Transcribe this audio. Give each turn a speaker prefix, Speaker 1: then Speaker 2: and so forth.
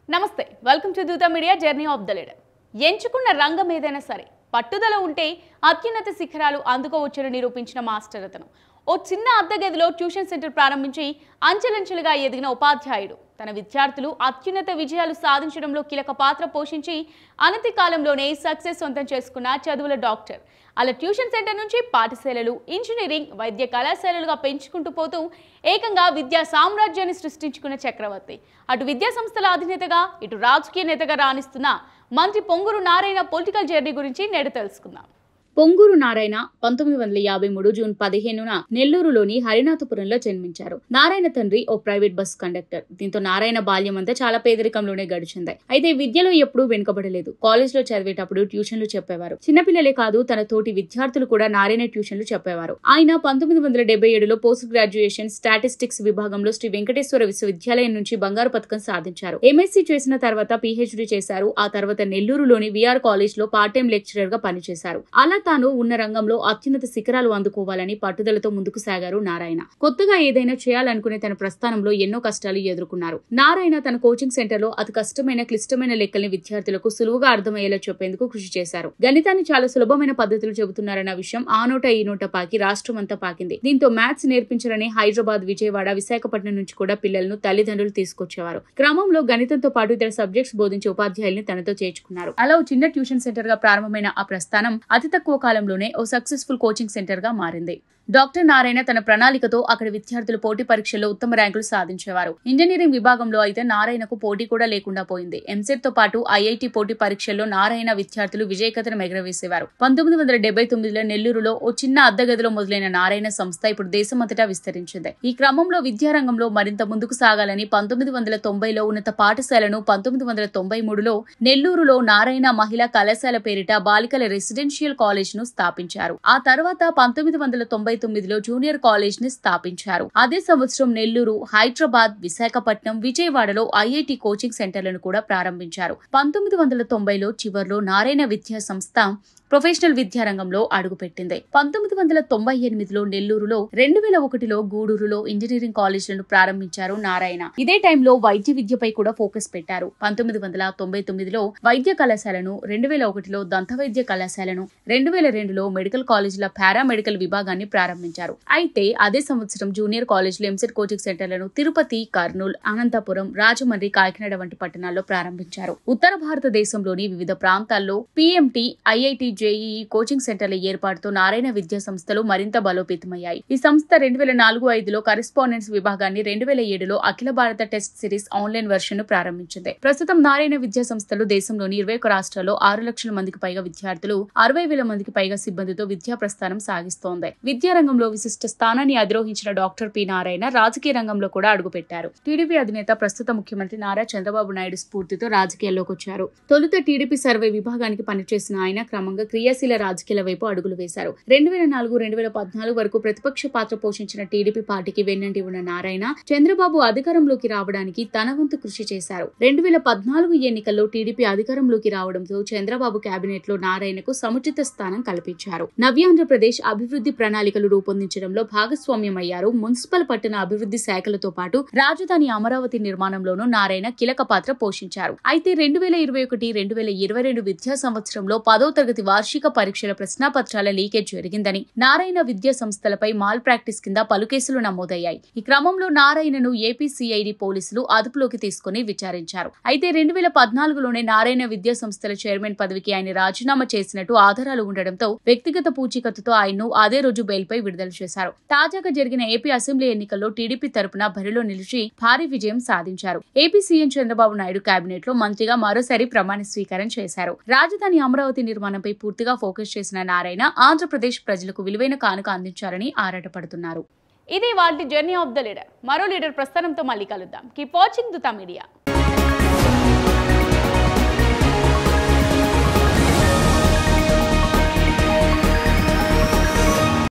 Speaker 1: నమస్తే welcome to దూత media journey of the leader. ఎంచుకున్న రంగం ఏదైనా సరే పట్టుదల ఉంటే అత్యున్నత శిఖరాలు అందుకోవచ్చని నిరూపించిన మాస్టర్ అతను. ఓ చిన్న అద్దెగదిలో ట్యూషన్ సెంటర్ ప్రారంభించి అంచెలంచెలుగా ఎదిగిన ఉపాధ్యాయుడు తన విద్యార్థులు అత్యున్నత విజయాలు సాధించడంలో కీలక పాత్ర పోషించి అనతి కాలంలోనే సక్సెస్ సొంతం చేసుకున్న చదువుల డాక్టర్. అలా ట్యూషన్ సెంటర్ నుంచి పాఠశాలలు, ఇంజనీరింగ్, వైద్య కళాశాలలుగా పెంచుకుంటూ పోతూ ఏకంగా విద్యా సామ్రాజ్యాన్ని సృష్టించుకున్న చక్రవర్తి. అటు విద్యా సంస్థల అధినేతగా, ఇటు రాజకీయ నేతగా రాణిస్తున్న మంత్రి పొంగూరు నారాయణ పొలిటికల్ జర్నీ గురించి నేడు తెలుసుకుందాం. పొంగూరు నారాయణ 1953 జూన్ 15న నెల్లూరులోని హరినాథపురంలో జన్మించారు. నారాయణ తండ్రి ఓ ప్రైవేట్ బస్ కండక్టర్. దీంతో నారాయణ బాల్యం అంతా చాలా పేదరికంలోనే గడిచింది. అయితే విద్యలో ఎప్పుడూ వెనుకబడలేదు. కాలేజ్ లో చదివేటప్పుడు ట్యూషన్లు చెప్పేవారు. చిన్నపిల్లలే కాదు, తన తోటి విద్యార్థులు కూడా నారాయణ ట్యూషన్లు చెప్పేవారు. ఆయన 1977లో పోస్ట్ గ్రాడ్యుయేషన్ స్టాటిస్టిక్స్ విభాగంలో శ్రీ వెంకటేశ్వర విశ్వవిద్యాలయం నుంచి బంగారు పథకం సాధించారు. ఎంఎస్సీ చేసిన తర్వాత పీహెచ్డీ చేశారు. ఆ తర్వాత నెల్లూరులోని విఆర్ కాలేజ్ లో పార్ట్ టైం లెక్చరర్ గా పనిచేశారు. అలా తాను ఉన్న రంగంలో అత్యున్నత శిఖరాలు అందుకోవాలని పట్టుదలతో ముందుకు సాగారు నారాయణ. కొత్తగా ఏదైనా చేయాలనుకునే తన ప్రస్థానంలో ఎన్నో కష్టాలు ఎదుర్కొన్నారు. నారాయణ తన కోచింగ్ సెంటర్ లో అతి కష్టమైన, క్లిష్టమైన లెక్కల్ని విద్యార్థులకు సులువుగా అర్థమయ్యేలా చెప్పేందుకు కృషి చేశారు. గణితాన్ని చాలా సులభమైన పద్ధతులు చెబుతున్నారన్న విషయం ఆ నోట ఈ నోట పాకి రాష్ట్రమంతా పాకింది. దీంతో మ్యాథ్స్ నేర్పించాలని హైదరాబాద్, విజయవాడ, విశాఖపట్నం నుంచి కూడా పిల్లలను తల్లిదండ్రులు తీసుకొచ్చేవారు. క్రమంలో గణితంతో పాటు ఇతర సబ్జెక్ట్స్ బోధించే ఉపాధ్యాయుల్ని తనతో చేర్చుకున్నారు. అలా ఓ చిన్న ట్యూషన్ సెంటర్ గా ప్రారంభమైన ఆ ప్రస్థానం అతి తక్కువ కాలంలోనే ఓ సక్సెస్ఫుల్ కోచింగ్ సెంటర్ గా మారింది. డాక్టర్ నారాయణ తన ప్రణాళికతో అక్కడి విద్యార్థులు పోటీ పరీక్షల్లో ఉత్తమ ర్యాంకులు సాధించేవారు. ఇంజనీరింగ్ విభాగంలో అయితే నారాయణకు పోటీ కూడా లేకుండా పోయింది. ఎంసెట్ తో పాటు ఐఐటి పోటీ పరీక్షల్లో నారాయణ విద్యార్థులు విజయకథను ఎగరవేసేవారు. 1979లో నెల్లూరులో ఓ చిన్న అద్దెగదిలో మొదలైన నారాయణ సంస్థ ఇప్పుడు దేశమంతటా విస్తరించింది. ఈ క్రమంలో విద్యారంగంలో మరింత ముందుకు సాగాలని 1990లో ఉన్నత పాఠశాలను, 1993లో నెల్లూరులో నారాయణ మహిళా కళాశాల పేరిట బాలికల రెసిడెన్షియల్ కాలేజ్ ను స్థాపించారు. ఆ తర్వాత 1999లో జూనియర్ కాలేజ్ ని స్థాపించారు. అదే సంవత్సరం నెల్లూరు, హైదరాబాద్, విశాఖపట్నం, విజయవాడలో ఐఐటి కోచింగ్ సెంటర్లను కూడా ప్రారంభించారు. 1990లో చివర్లో నారాయణ విద్యా సంస్థ ప్రొఫెషనల్ విద్యారంగంలో అడుగుపెట్టింది. 1998లో నెల్లూరులో, 2001లో గూడూరులో ఇంజనీరింగ్ కాలేజీలను ప్రారంభించారు నారాయణ. ఇదే టైంలో వైద్య విద్యపై కూడా ఫోకస్ పెట్టారు. 1999లో వైద్య కళాశాలను, 2001లో దంత వైద్య కళాశాలను, 2002లో మెడికల్ కాలేజీల పారామెడికల్ విభాగాన్ని ప్రారంభించారు. అయితే అదే సంవత్సరం జూనియర్ కాలేజీలు, ఎంసెట్ కోచింగ్ సెంటర్లను తిరుపతి, కర్నూలు, అనంతపురం, రాజమండ్రి, కాకినాడ వంటి పట్టణాల్లో ప్రారంభించారు. ఉత్తర భారతదేశంలోని వివిధ ప్రాంతాల్లో పిఎంటి, ఐఐటి, జేఈఈ కోచింగ్ సెంటర్ల ఏర్పాటుతో నారాయణ విద్యా సంస్థలు మరింత బలోపేతమయ్యాయి. ఈ సంస్థ 2004-05లో కరెస్పాండెన్స్ విభాగాన్ని, 2007లో అఖిల భారత టెస్ట్ సిరీస్ ఆన్లైన్ వెర్షన్ ను ప్రారంభించింది. ప్రస్తుతం నారాయణ విద్యా సంస్థలు దేశంలోని 21 రాష్ట్రాల్లో 6 లక్షల మందికి పైగా విద్యార్థులు, 60,000 మందికి పైగా సిబ్బందితో విద్యా ప్రస్థానం సాగిస్తోంది. విద్యారంగంలో విశిష్ట స్థానాన్ని అధిరోహించిన డాక్టర్ పి నారాయణ రాజకీయ రంగంలో కూడా అడుగుపెట్టారు. టీడీపీ అధినేత, ప్రస్తుత ముఖ్యమంత్రి నారా చంద్రబాబు నాయుడు స్ఫూర్తితో రాజకీయాల్లోకి వచ్చారు. తొలుత టీడీపీ సర్వే విభాగానికి పనిచేసిన ఆయన క్రమంగా క్రియాశీల రాజకీయాల వైపు అడుగులు వేశారు. 2004-2014 వరకు ప్రతిపక్ష పాత్ర పోషించిన టీడీపీ పార్టీకి వెన్నంటి ఉన్న నారాయణ చంద్రబాబు అధికారంలోకి రావడానికి తన వంతు కృషి చేశారు. 2014 ఎన్నికల్లో టీడీపీ అధికారంలోకి రావడంతో చంద్రబాబు కేబినెట్ లో నారాయణకు సముచిత స్థానం కల్పించారు. నవ్యాంధ్రప్రదేశ్ అభివృద్ధి ప్రణాళికలు రూపొందించడంలో భాగస్వామ్యమయ్యారు. మున్సిపల్, పట్టణ అభివృద్ధి శాఖలతో పాటు రాజధాని అమరావతి నిర్మాణంలోనూ నారాయణ కీలక పాత్ర పోషించారు. అయితే 2021-2022 విద్యా సంవత్సరంలో 10వ తరగతి వార్షిక పరీక్షల ప్రశ్నాపత్రాల లీకేజ్ జరిగిందని, నారాయణ విద్యా సంస్థలపై మాల్ ప్రాక్టీస్ కింద పలు కేసులు నమోదయ్యాయి. ఈ క్రమంలో నారాయణను ఏపీ సిఐడి పోలీసులు అదుపులోకి తీసుకుని విచారించారు. అయితే 2014లోనే నారాయణ విద్యా సంస్థల చైర్మన్ పదవికి ఆయన రాజీనామా చేసినట్టు ఆధారాలు ఉండడంతో వ్యక్తిగత పూచీకత్తుతో ఆయన్ను అదే రోజు బెయిల్పై విడుదల చేశారు. తాజాగా జరిగిన ఏపీ అసెంబ్లీ ఎన్నికల్లో టీడీపీ తరపున బరిలో నిలిచి భారీ విజయం సాధించారు. AP CM Chandrababu Naidu cabinet లో మంత్రిగా మరోసారి ప్రమాణ స్వీకారం చేశారు. రాజధాని అమరావతి నిర్మాణంపై పూర్తిగా ఫోకస్ చేసిన నారాయణ ఆంధ్రప్రదేశ్ ప్రజలకు విలువైన కానుక అందించారని ఆరాటపడుతున్నారు. ఇది వాటి జర్నీ ఆఫ్ ద లీడర్. మరో లీడర్ ప్రస్థానంతో మళ్ళీ కలుద్దాం. కీప్ వాచింగ్ దూత మీడియా.